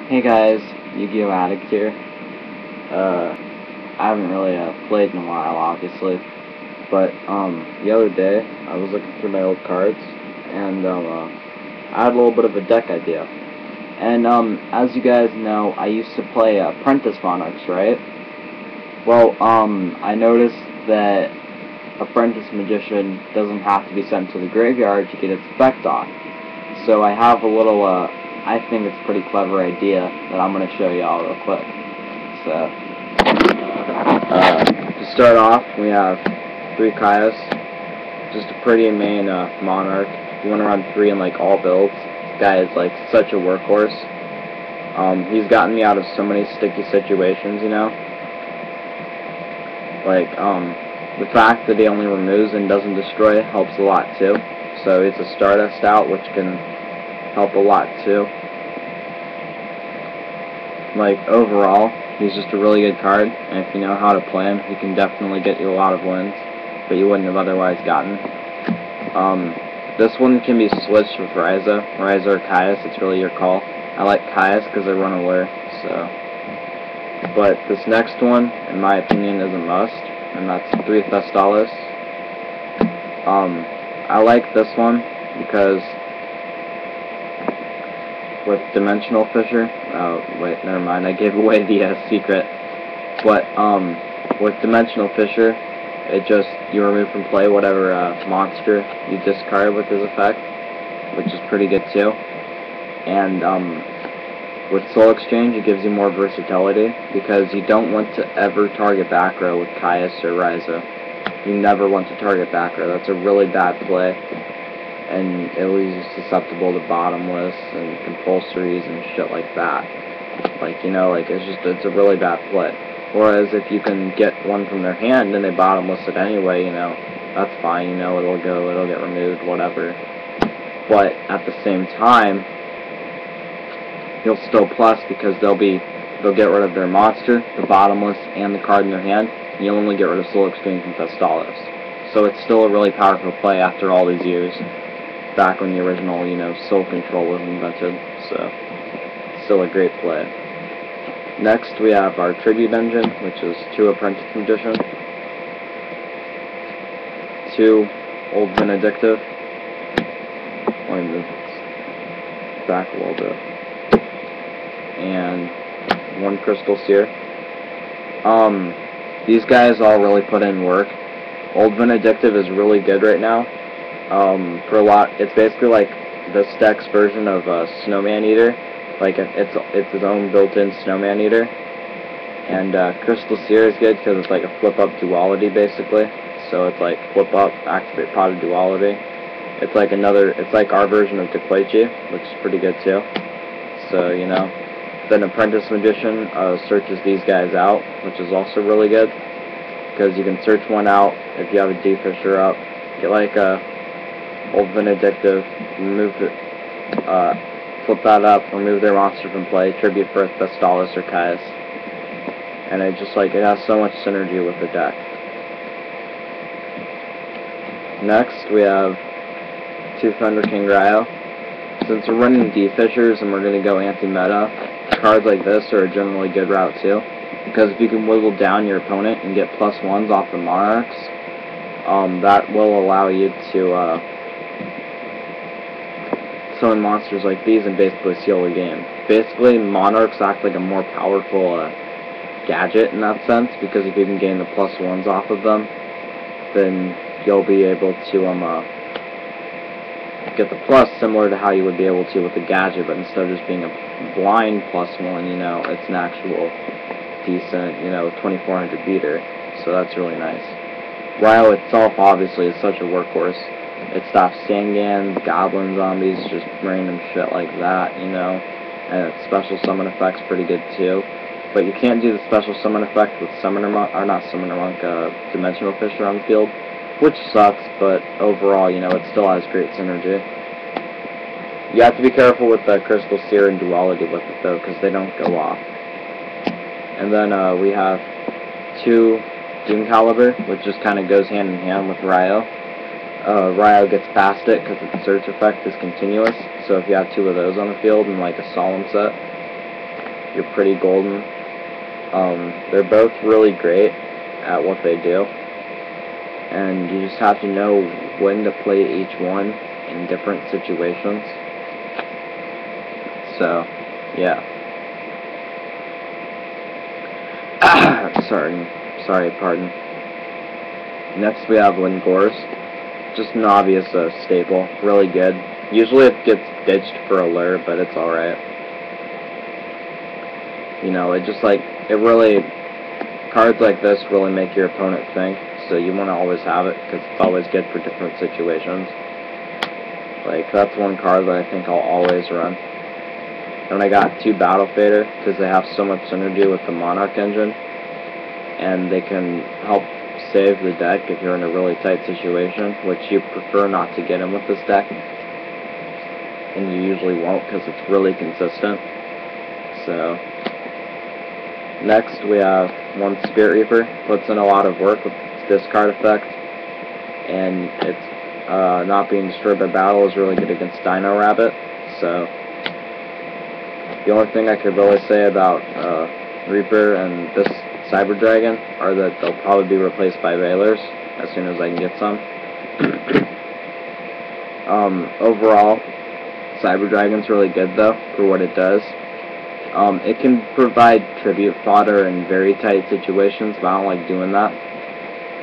Hey guys, Yu-Gi-Oh! Addict here. I haven't really played in a while, obviously, but the other day I was looking through my old cards, and I had a little bit of a deck idea. And as you guys know, I used to play Apprentice Monarchs, right? Well, I noticed that Apprentice Magician doesn't have to be sent to the graveyard to get its effect off. So I have a little I think it's a pretty clever idea that I'm going to show y'all real quick. So, to start off, we have 3 Kaios, just a pretty main Monarch. You want to run 3 in like all builds. This guy is like such a workhorse. He's gotten me out of so many sticky situations, you know. Like, the fact that he only removes and doesn't destroy helps a lot too. So it's a Stardust out, which can help a lot too. Like, overall, he's just a really good card, and if you know how to play him, he can definitely get you a lot of wins that you wouldn't have otherwise gotten. This one can be switched with Ryza or Kaios. It's really your call. I like Kaios because I run Allure, so. But this next one, in my opinion, is a must, and that's 3 Thestalos. I like this one because with Dimensional Fissure, oh wait, never mind, I gave away the secret. But with Dimensional Fissure, you remove from play whatever monster you discard with his effect, which is pretty good too. And with Soul Exchange, it gives you more versatility because you don't want to ever target back row with Kaios or Ryza. You never want to target back row. That's a really bad play, and it leaves you susceptible to bottomless and compulsories and shit like that. Like, you know, like it's a really bad play. Whereas if you can get one from their hand and they bottomless it anyway, you know, that's fine, you know, it'll get removed, whatever. But at the same time, you'll still plus because they'll get rid of their monster, the bottomless, and the card in their hand, and you'll only get rid of Soul Exchange and Thestalos. So it's still a really powerful play after all these years, back when the original, you know, Soul Control was invented, so still a great play. Next, we have our Tribute Engine, which is 2 Apprentice Magician, 2 Old Vindictive. Let me move this back a little bit. And 1 Crystal Seer. These guys all really put in work. Old Vindictive is really good right now. For a lot, it's basically like this deck's version of Snowman Eater. Like, it's its own built-in Snowman Eater. And Crystal Seer is good because it's like a flip-up duality, basically. So it's like flip-up, activate Pot of Duality. It's like our version of Dequaichi, which is pretty good too. So, you know. Then Apprentice Magician searches these guys out, which is also really good. Because you can search one out if you have a D-Fisher up. Get like a Old Vindictive, remove it, flip that up, remove their monster from play, tribute for a Thestalos or Kaios. And it has so much synergy with the deck. Next, we have 2 Thunder King Ryo. Since we're running D-Fishers and we're going to go anti-meta, cards like this are a generally good route too. Because if you can wiggle down your opponent and get +1s off the Monarchs, that will allow you to summon monsters like these and basically seal the game. Basically, Monarchs act like a more powerful gadget in that sense, because if you can gain the +1s off of them, then you'll be able to get the plus similar to how you would be able to with the gadget, but instead of just being a blind +1, you know, it's an actual decent, you know, 2400 beater, so that's really nice. Ryo itself, obviously, is such a workhorse. It stops Sangans, Goblin Zombies, just random shit like that, you know, and its special summon effect's pretty good too. But you can't do the special summon effect with Dimensional Fissure on the field, which sucks, but overall, you know, it still has great synergy. You have to be careful with the Crystal Seer and Duality with it, though, because they don't go off. And then we have 2 Doom Caliber, which just kind of goes hand in hand with Ryo. Ryo gets past it because its search effect is continuous, so if you have 2 of those on the field in like a Solemn set, you're pretty golden. They're both really great at what they do, and you just have to know when to play each one in different situations. So, yeah. Sorry, pardon. Next we have Lingors. Just an obvious staple. Really good. Usually it gets ditched for a lure, but it's alright. You know, cards like this really make your opponent think, so you want to always have it, because it's always good for different situations. Like, that's one card that I think I'll always run. And I got 2 Battle Fader, because they have so much synergy with the Monarch engine, and they can help save the deck if you're in a really tight situation, which you prefer not to get in with this deck, and you usually won't because it's really consistent. So, next we have one Spirit Reaper. Puts in a lot of work with its discard effect, and it's not being destroyed by battle is really good against Dino Rabbit. So, the only thing I could really say about Reaper and this Cyber Dragon are that they'll probably be replaced by Veilers as soon as I can get some. Overall, Cyber Dragon's really good though for what it does. It can provide tribute fodder in very tight situations, but I don't like doing that.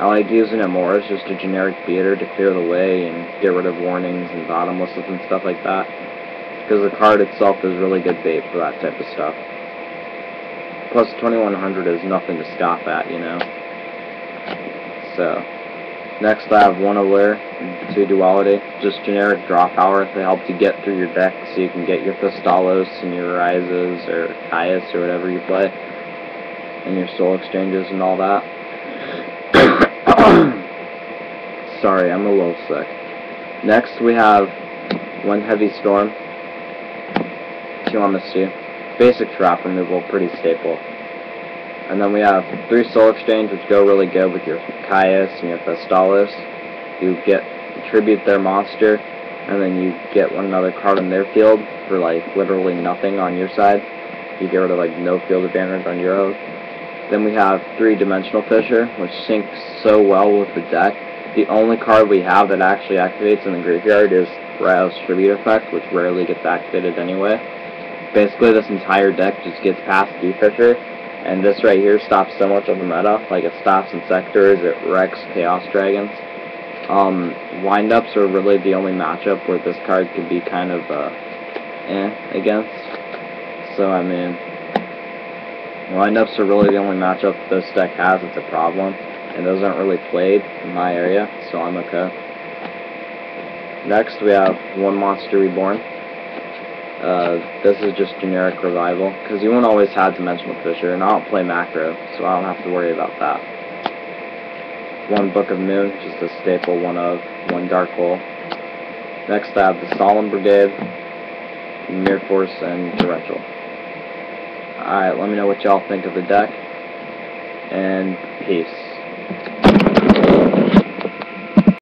I like using it more as just a generic beater to clear the way and get rid of warnings and bottomlesses and stuff like that, because the card itself is really good bait for that type of stuff. Plus 2100 is nothing to scoff at, you know. So, next I have 1 Allure, 2 Duality, just generic draw power to help you get through your deck so you can get your Thestalos and your Rises or Caius or whatever you play, and your Soul Exchanges and all that. Sorry, I'm a little sick. Next we have 1 Heavy Storm, 2 Amnesty. Basic trap removal, pretty staple. And then we have 3 Soul Exchange, which go really good with your Caius and your Thestalos. You tribute their monster, and then you get one another card in their field for like literally nothing on your side. You get rid of like no field advantage on your own. Then we have 3 Dimensional Fissure, which syncs so well with the deck. The only card we have that actually activates in the graveyard is Rao's Tribute Effect, which rarely gets activated anyway. Basically, this entire deck just gets past D-Fissure, and this right here stops so much of the meta. Like, it stops Insectors, it wrecks Chaos Dragons. Windups are really the only matchup where this card can be kind of, against. So, I mean, windups are really the only matchup this deck has that's a problem, and those aren't really played in my area, so I'm okay. Next, we have 1 Monster Reborn. This is just generic revival, because you won't always have Dimensional Fissure, and I don't play macro, so I don't have to worry about that. 1 Book of Moon, just a staple, 1 Dark Hole. Next I have the Solemn Brigade, Mirror Force, and Torrential. Alright, let me know what y'all think of the deck, and peace.